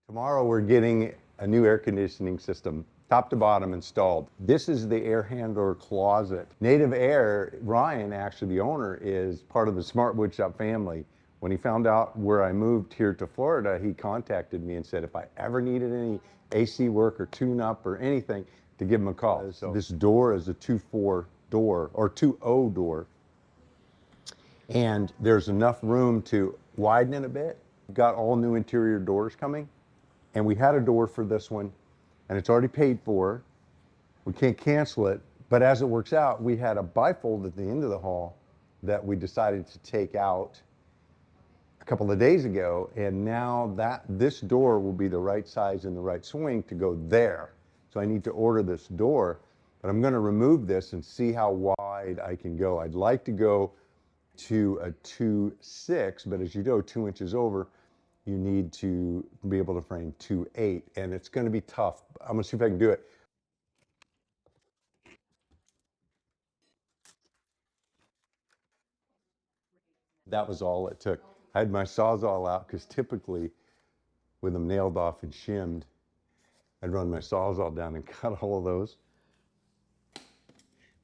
Tomorrow we're getting a new air conditioning system, top to bottom installed. This is the air handler closet. Native Air, Ryan, actually the owner, is part of the Smart Woodshop family. When he found out where I moved here to Florida, he contacted me and said if I ever needed any AC work or tune-up or anything, to give him a call. So this door is a 2.4 door, or 2.0 door. And there's enough room to widen it a bit. Got all new interior doors coming. And we had a door for this one, and it's already paid for. We can't cancel it, but as it works out, we had a bifold at the end of the hall that we decided to take out a couple of days ago, and now this door will be the right size and the right swing to go there. So I need to order this door, but I'm gonna remove this and see how wide I can go. I'd like to go to a 2.6, but as you go 2 inches over, you need to be able to frame 2.8, and it's going to be tough. I'm going to see if I can do it. That was all it took. I had my Sawzall out because typically with them nailed off and shimmed, I'd run my Sawzall down and cut all of those.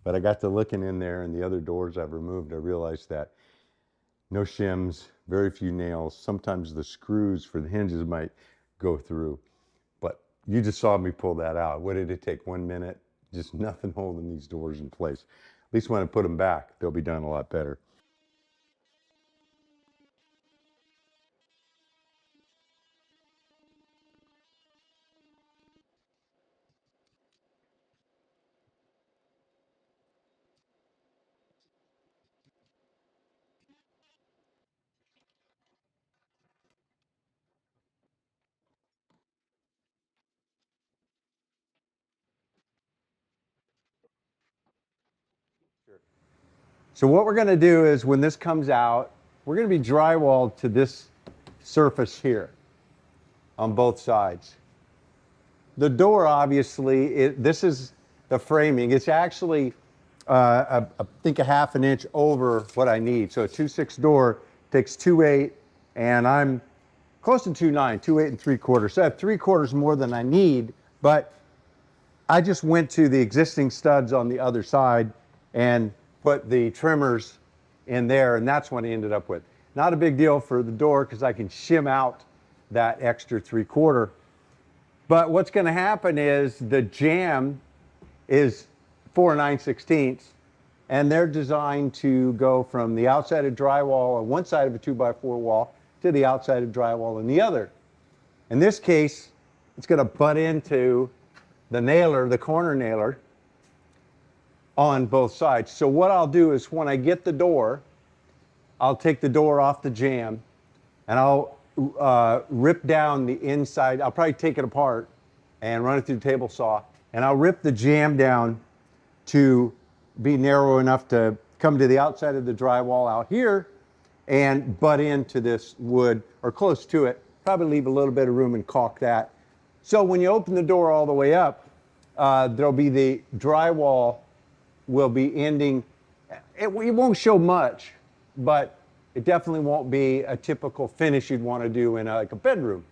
But I got to looking in there, and the other doors I've removed, I realized that no shims, very few nails. Sometimes the screws for the hinges might go through. But you just saw me pull that out. What did it take? 1 minute? Just nothing holding these doors in place. At least when I put them back, they'll be done a lot better. So what we're going to do is when this comes out, we're going to be drywalled to this surface here on both sides. The door, obviously, this is the framing. It's actually, I think, a half an inch over what I need. So a 2.6 door takes 2.8, and I'm close to 2.9, 2.8 3/4. So I have 3/4 more than I need, but I just went to the existing studs on the other side and put the trimmers in there, and that's what I ended up with. Not a big deal for the door because I can shim out that extra 3/4. But what's going to happen is the jamb is 4 9/16, and they're designed to go from the outside of drywall on one side of a 2x4 wall to the outside of drywall on the other. In this case, it's going to butt into the nailer, the corner nailer, on both sides. So what I'll do is when I get the door, I'll take the door off the jamb, and I'll rip down the inside. I'll probably take it apart and run it through the table saw, and I'll rip the jamb down to be narrow enough to come to the outside of the drywall out here and butt into this wood or close to it. Probably leave a little bit of room and caulk that. So when you open the door all the way up, there'll be the drywall will be ending. It won't show much, but it definitely won't be a typical finish you'd want to do in like a bedroom.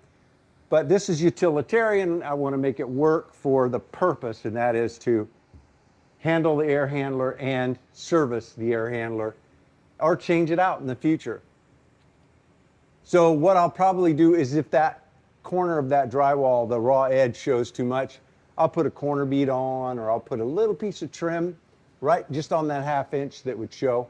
But this is utilitarian. I want to make it work for the purpose, and that is to handle the air handler and service the air handler, or change it out in the future. So what I'll probably do is if that corner of that drywall, the raw edge, shows too much, I'll put a corner bead on, or I'll put a little piece of trim right just on that 1/2 inch that would show.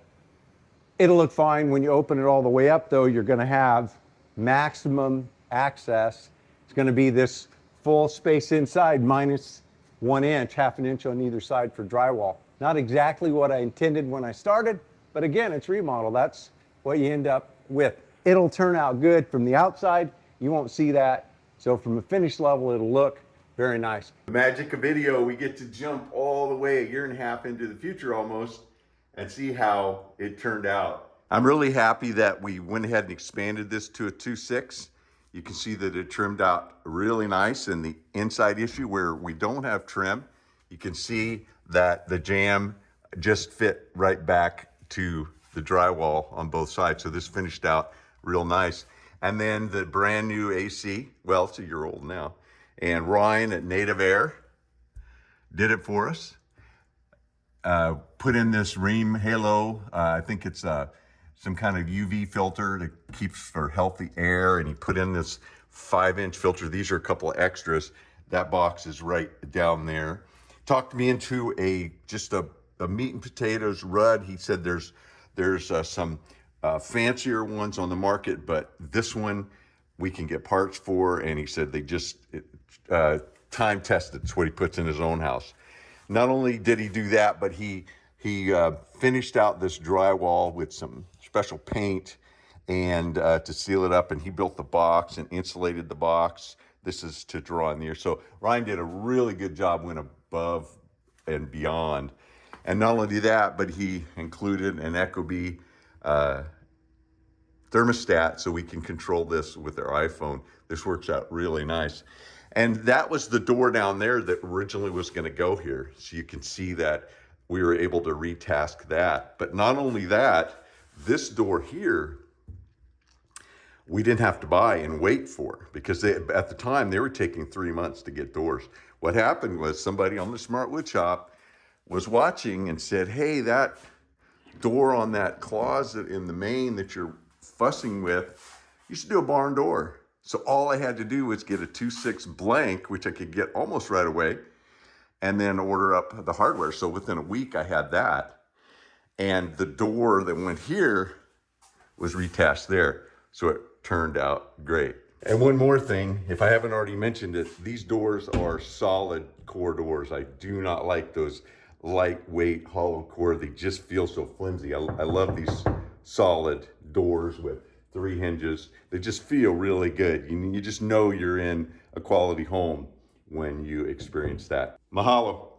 It'll look fine. When you open it all the way up, though, you're going to have maximum access. It's going to be this full space inside minus 1 inch, 1/2 inch on either side for drywall. Not exactly what I intended when I started, but again, it's remodel. That's what you end up with. It'll turn out good from the outside. You won't see that. So from a finish level, it'll look very nice. The magic of video, we get to jump all the way 1.5 years into the future almost and see how it turned out. I'm really happy that we went ahead and expanded this to a 2.6. You can see that it trimmed out really nice, and the inside issue where we don't have trim, you can see that the jamb just fit right back to the drywall on both sides. So this finished out real nice. And then the brand new AC, well, it's a year old now. And Ryan at Native Air did it for us. Put in this Rheem Halo. I think it's some kind of UV filter that keeps for healthy air. And he put in this 5-inch filter. These are a couple of extras. That box is right down there. Talked me into just a meat and potatoes Rudd. He said there's some fancier ones on the market, but this one we can get parts for. And he said they just time tested. It's what he puts in his own house. Not only did he do that, but he finished out this drywall with some special paint and to seal it up, and he built the box and insulated the box. This is to draw in the air. So Ryan did a really good job, went above and beyond. And not only that, but he included an Ecobee thermostat so we can control this with our iPhone. This works out really nice. And that was the door down there that originally was going to go here. So you can see that we were able to retask that. But not only that, this door here, we didn't have to buy and wait for, because at the time they were taking 3 months to get doors. What happened was somebody on the Smart Wood Shop was watching and said, hey, that door on that closet in the main that you're fussing with, you should do a barn door. So all I had to do was get a 2.6 blank, which I could get almost right away, and then order up the hardware. So within a week I had that. And the door that went here was retasked there. So it turned out great. And one more thing, if I haven't already mentioned it, these doors are solid core doors. I do not like those lightweight hollow core. They just feel so flimsy. I love these solid doors with 3 hinges. They just feel really good. You just know you're in a quality home when you experience that. Mahalo.